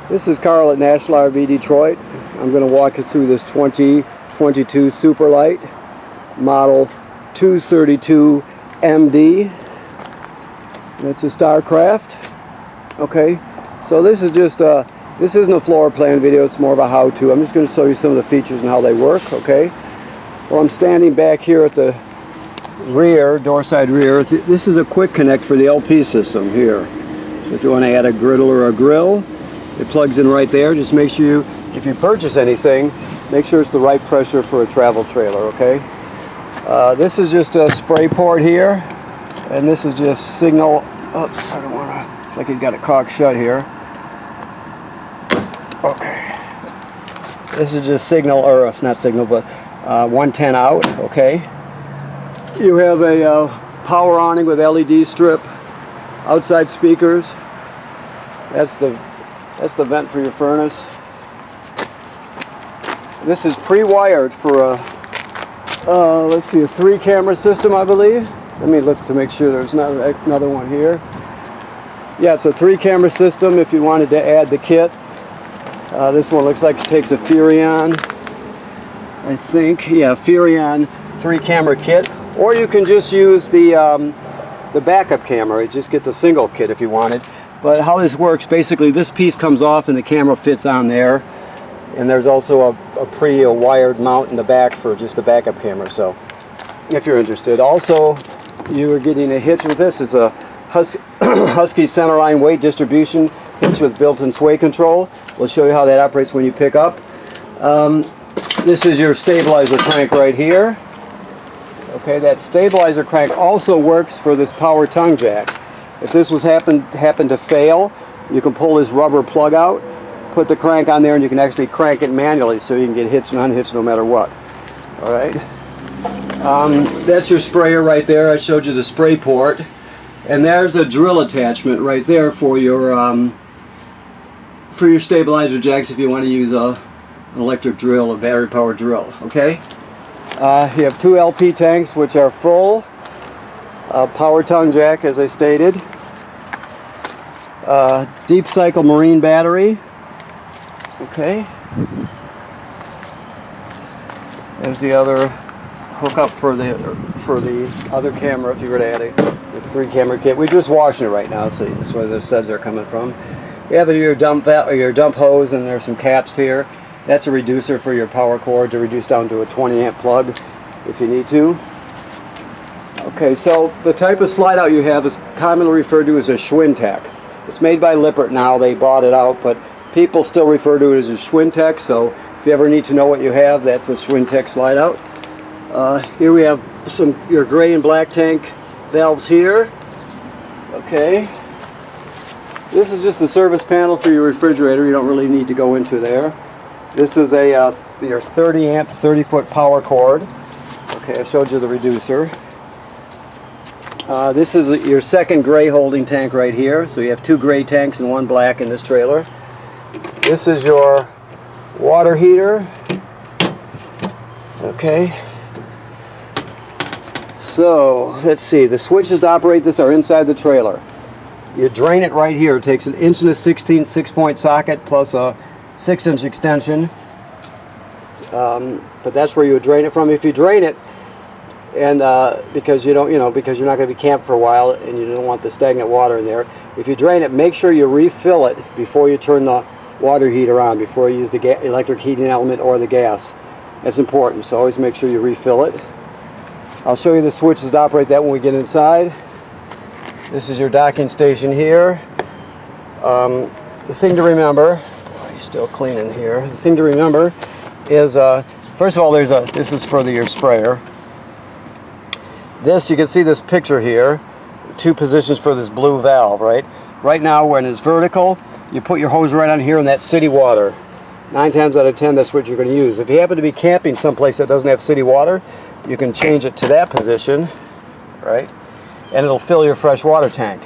This is Carl at National RV Detroit. I'm going to walk you through this 2022 Super Lite model 232 MD. It's a Starcraft. Okay, so this is just this isn't a floor plan video, it's more of a how-to. I'm just going to show you some of the features and how they work. Okay, well, I'm standing back here at the rear, door side rear. This is a quick connect for the LP system here. So if you want to add a griddle or a grill, it plugs in right there. Just make sure if you purchase anything, make sure it's the right pressure for a travel trailer, okay? This is just a spray port here, and this is just signal. Oops, I don't want to, it's like he's got it cocked shut here. Okay. This is just signal, or it's not signal, but 110 out, okay? You have a power awning with LED strip, outside speakers. That's the vent for your furnace. This is pre-wired for a, let's see, a 3-camera system, I believe. Let me look to make sure there's not another one here. Yeah, it's a 3-camera system if you wanted to add the kit. This one looks like it takes a Furrion, I think. Yeah, Furrion 3-camera kit. Or you can just use the backup camera. Just get the single kit if you wanted. But how this works, basically this piece comes off and the camera fits on there, and there's also a pre-wired mount in the back for just a backup camera, so if you're interested. Also, you are getting a hitch with this. It's a Husky centerline weight distribution hitch with built-in sway control. We'll show you how that operates when you pick up. This is your stabilizer crank right here. Okay, that stabilizer crank also works for this power tongue jack. If this was happen to fail, you can pull this rubber plug out, put the crank on there, and you can actually crank it manually so you can get hitched and unhitched no matter what. All right. That's your sprayer right there. I showed you the spray port, and there's a drill attachment right there for your stabilizer jacks if you want to use an electric drill, a battery-powered drill. Okay. You have 2 LP tanks which are full. Power tongue jack, as I stated. Deep cycle marine battery. Okay. There's the other hookup for the other camera if you were to add a 3-camera kit. We're just washing it right now, so that's where the suds are coming from. You have your dump hose, and there's some caps here. That's a reducer for your power cord to reduce down to a 20-amp plug if you need to. Okay, so the type of slide out you have is commonly referred to as a Schwintek. It's made by Lippert now, they bought it out, but people still refer to it as a Schwintek, so if you ever need to know what you have, that's a Schwintek slide out. Here we have your gray and black tank valves here. Okay. This is just the service panel for your refrigerator, you don't really need to go into there. This is your 30-amp, 30-foot power cord. Okay, I showed you the reducer. This is your second gray holding tank right here. So you have 2 gray tanks and 1 black in this trailer. This is your water heater. Okay. So let's see. The switches to operate this are inside the trailer. You drain it right here. It takes an 1 1/16 6-point socket plus a 6-inch extension. But that's where you would drain it from. If you drain it, and because you're not going to be camped for a while and you don't want the stagnant water in there, if you drain it, make sure you refill it before you turn the water heater on, before you use the electric heating element or the gas. That's important, so always make sure you refill it. I'll show you the switches to operate that when we get inside. This is your docking station here. The thing to remember, oh, he's still cleaning here. The thing to remember is, first of all, this is for your sprayer. This, you can see this picture here, 2 positions for this blue valve, right? Right now, when it's vertical, you put your hose right on here, and that's city water. 9 times out of 10, that's what you're going to use. If you happen to be camping someplace that doesn't have city water, you can change it to that position, right? And it'll fill your fresh water tank.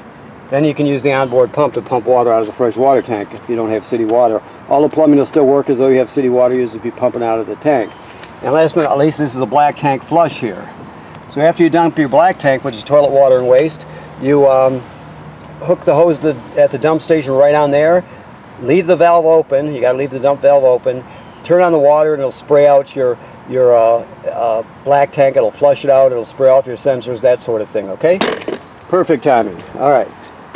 Then you can use the onboard pump to pump water out of the fresh water tank if you don't have city water. All the plumbing will still work as though you have city water. You'll just be pumping out of the tank. And last but not least, this is a black tank flush here. So after you dump your black tank, which is toilet water and waste, you hook the hose at the dump station right on there, leave the valve open. You got to leave the dump valve open. Turn on the water and it'll spray out your black tank. It'll flush it out. It'll spray off your sensors, that sort of thing. Okay. Perfect timing. All right.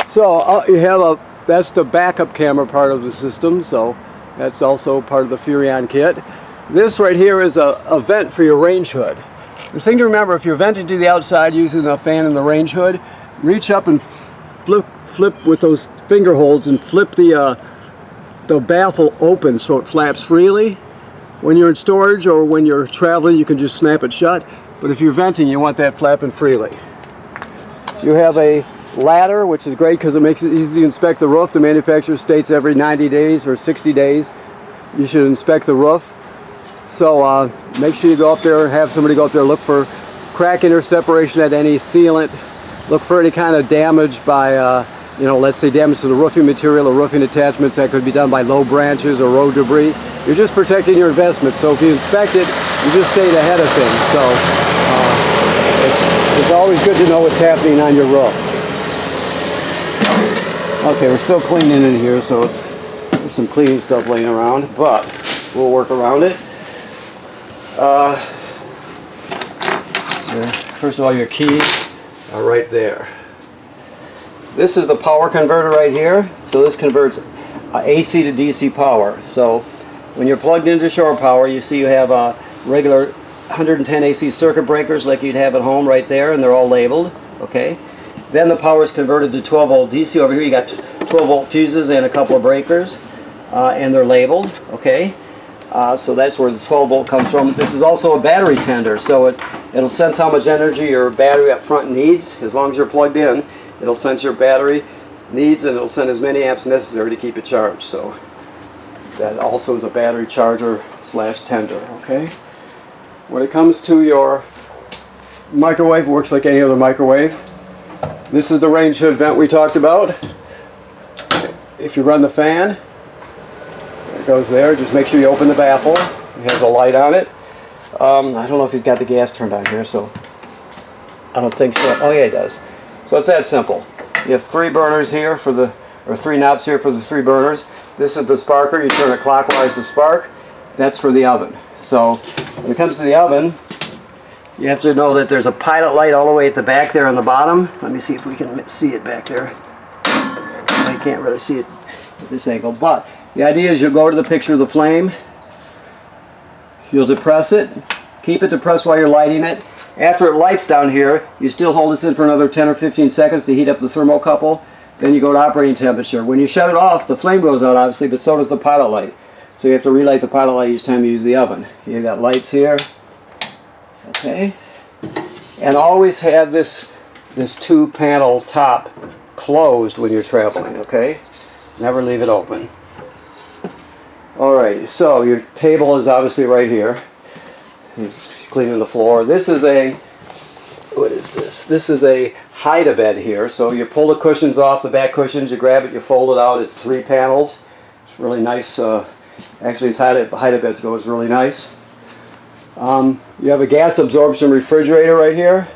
So you have that's the backup camera part of the system. So that's also part of the Furrion kit. This right here is a vent for your range hood. The thing to remember, if you're venting to the outside using a fan in the range hood, reach up and flip with those finger holds and flip the baffle open so it flaps freely. When you're in storage or when you're traveling, you can just snap it shut. But if you're venting, you want that flapping freely. You have a ladder, which is great because it makes it easy to inspect the roof. The manufacturer states every 90 days or 60 days you should inspect the roof. So make sure you go up there, have somebody go up there, look for cracking or separation at any sealant. Look for any kind of damage by, let's say damage to the roofing material or roofing attachments. That could be done by low branches or road debris. You're just protecting your investment. So if you inspect it, you just stayed ahead of things. So it's always good to know what's happening on your roof. Okay, we're still cleaning in here, so there's some cleaning stuff laying around, but we'll work around it. First of all, your keys are right there. This is the power converter right here. So this converts AC to DC power. So when you're plugged into shore power, you see you have a regular 110 AC circuit breakers like you'd have at home right there, and they're all labeled. Okay. Then the power is converted to 12 volt DC. Over here you got 12 volt fuses and a couple of breakers, and they're labeled. Okay. So that's where the 12 volt comes from. This is also a battery tender, so it'll sense how much energy your battery up front needs. As long as you're plugged in, it'll sense your battery needs, and it'll send as many amps necessary to keep it charged. So that also is a battery charger / tender. Okay. When it comes to your microwave, it works like any other microwave. This is the range hood vent we talked about. If you run the fan, it goes there. Just make sure you open the baffle. It has a light on it. I don't know if he's got the gas turned on here, so I don't think so. Oh yeah, he does. So it's that simple. You have 3 burners here or 3 knobs here for the 3 burners. This is the sparker. You turn it clockwise to spark. That's for the oven. So when it comes to the oven, you have to know that there's a pilot light all the way at the back there on the bottom. Let me see if we can see it back there. I can't really see it at this angle, but the idea is you'll go to the picture of the flame, you'll depress it, keep it depressed while you're lighting it. After it lights down here, you still hold this in for another 10 or 15 seconds to heat up the thermocouple. Then you go to operating temperature. When you shut it off, the flame goes out obviously, but so does the pilot light. So you have to relight the pilot light each time you use the oven. You got lights here. Okay. And always have this 2-panel top closed when you're traveling, okay? Never leave it open. Alright, so your table is obviously right here. You're cleaning the floor. This is what is this? This is a hide-a-bed here. So you pull the cushions off, the back cushions, you grab it, you fold it out. It's 3 panels. It's really nice. Actually, as hide-a-beds go, it's really nice. You have a gas absorption refrigerator right here.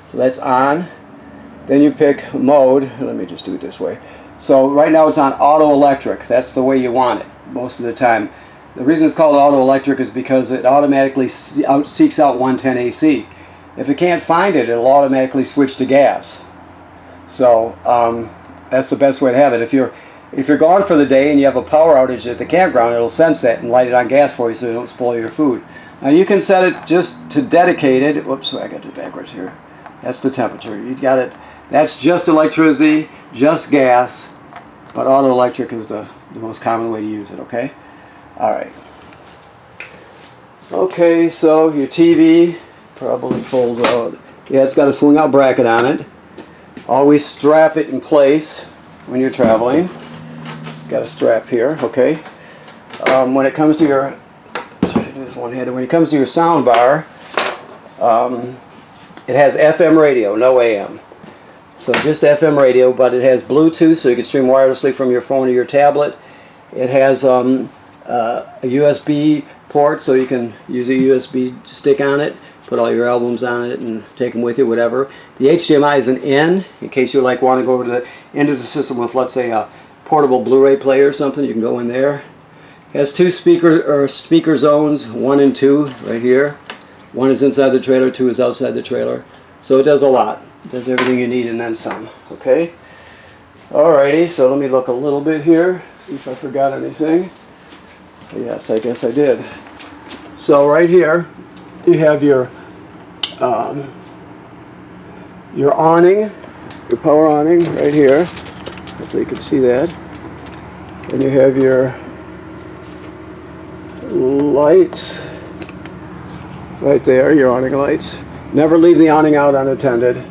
So that's on. Then you pick mode. Let me just do it this way. So right now it's on auto electric. That's the way you want it most of the time. The reason it's called auto electric is because it automatically seeks out 110 AC. If it can't find it, it'll automatically switch to gas. So that's the best way to have it. If you're gone for the day and you have a power outage at the campground, it'll sense that and light it on gas for you so it don't spoil your food. Now you can set it just to dedicated. Whoops, I got it backwards here. That's the temperature. You got it. That's just electricity, just gas, but auto electric is the most common way to use it, okay? Alright. Okay, so your TV probably folds out. Yeah, it's got a swing out bracket on it. Always strap it in place when you're traveling. Got a strap here, okay? When it comes to your, try to do this one-handed. When it comes to your sound bar, it has FM radio, no AM. So just FM radio, but it has Bluetooth, so you can stream wirelessly from your phone or your tablet. It has a USB port, so you can use a USB stick on it, put all your albums on it, and take them with you, whatever. The HDMI is an in case you want to go over to the end of the system with, let's say, a portable Blu-ray player or something, you can go in there. It has two speaker zones, 1 and 2 right here. 1 is inside the trailer, 2 is outside the trailer. So it does a lot. It does everything you need and then some. Okay? Alrighty, so let me look a little bit here, see if I forgot anything. Yes, I guess I did. So right here, you have your awning, your power awning right here. Hopefully you can see that. And you have your lights right there, your awning lights. Never leave the awning out unattended.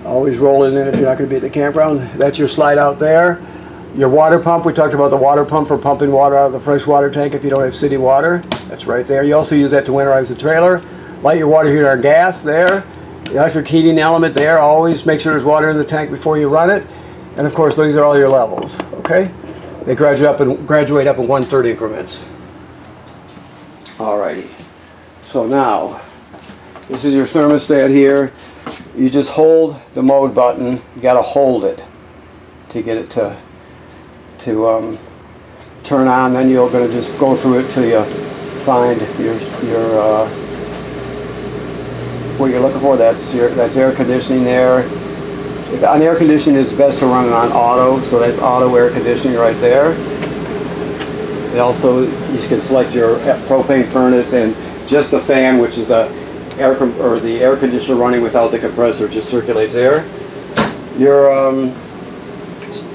Always roll it in if you're not going to be at the campground. That's your slide out there. Your water pump, we talked about the water pump for pumping water out of the fresh water tank if you don't have city water. That's right there. You also use that to winterize the trailer. Light your water heater on gas there. The electric heating element there. Always make sure there's water in the tank before you run it. And of course, these are all your levels. Okay? They graduate up in 1/3 increments. Alrighty. So now, this is your thermostat here. You just hold the mode button. You got to hold it to get it to turn on. Then you're going to just go through it till you find your what you're looking for. That's air conditioning there. On air conditioning, it's best to run it on auto. So that's auto air conditioning right there. And also, you can select your propane furnace and just the fan, which is the air conditioner running without the compressor, just circulates air. Your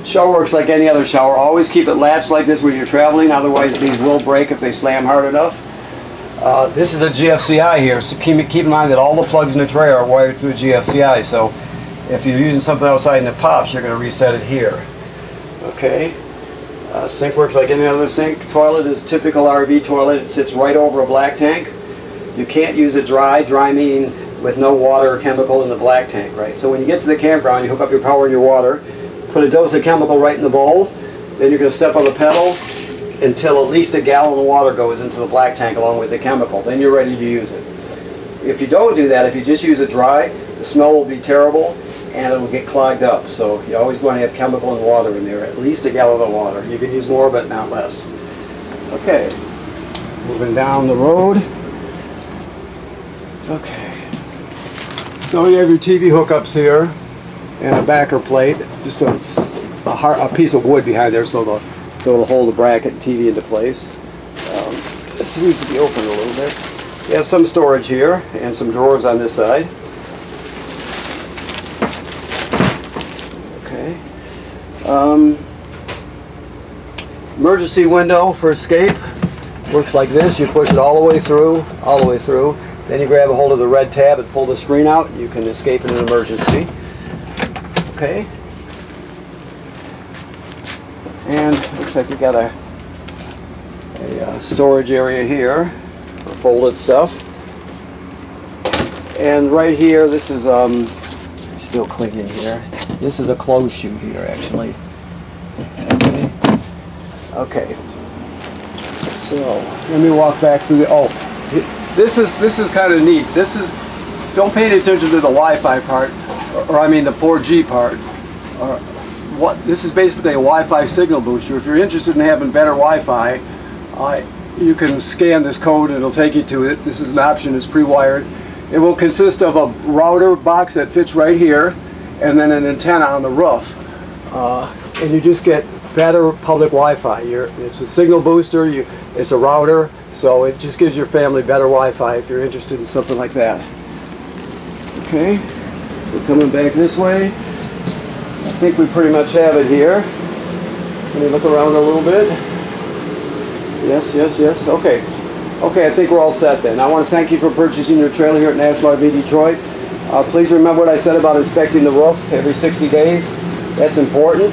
shower works like any other shower. Always keep it latched like this when you're traveling, otherwise these will break if they slam hard enough. This is a GFCI here, so keep in mind that all the plugs in the tray are wired through a GFCI, so if you're using something outside and it pops, you're going to reset it here. Okay. Sink works like any other sink. Toilet is typical RV toilet. It sits right over a black tank. You can't use it dry meaning with no water or chemical in the black tank, right? So when you get to the campground, you hook up your power and your water, put a dose of chemical right in the bowl, then you're going to step on the pedal until at least a gallon of water goes into the black tank along with the chemical. Then you're ready to use it. If you don't do that, if you just use it dry, the smell will be terrible and it will get clogged up. So you always want to have chemical and water in there, at least a gallon of water. You can use more, but not less. Okay, moving down the road. Okay, so you have your TV hookups here and a backer plate, just a piece of wood behind there so it'll hold the bracket and TV into place. This needs to be opened a little bit. You have some storage here and some drawers on this side. Okay. Emergency window for escape works like this. You push it all the way through. Then you grab a hold of the red tab and pull the screen out. You can escape in an emergency. Okay. And looks like you got a storage area here for folded stuff. And right here, this is still clinging here. This is a closed chute here, actually. Okay. So let me walk back through the. This is kind of neat. Don't pay any attention to the Wi-Fi part, or I mean the 4G part. This is basically a Wi-Fi signal booster. If you're interested in having better Wi-Fi, you can scan this code and it'll take you to it. This is an option. It's pre-wired. It will consist of a router box that fits right here, and then an antenna on the roof, and you just get better public Wi-Fi. It's a signal booster. It's a router. So it just gives your family better Wi-Fi if you're interested in something like that. Okay, we're coming back this way. I think we pretty much have it here. Let me look around a little bit. Yes. Okay, I think we're all set then. I want to thank you for purchasing your trailer here at National RV Detroit. Please remember what I said about inspecting the roof every 60 days. That's important.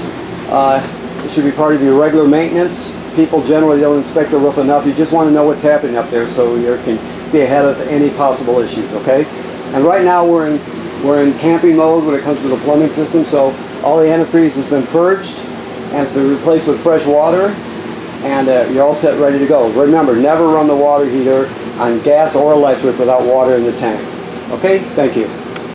It should be part of your regular maintenance. People generally don't inspect the roof enough. You just want to know what's happening up there so you can be ahead of any possible issues, okay? And right now we're in camping mode when it comes to the plumbing system, so all the antifreeze has been purged and it's been replaced with fresh water, and you're all set, ready to go. Remember, never run the water heater on gas or electric without water in the tank. Okay? Thank you.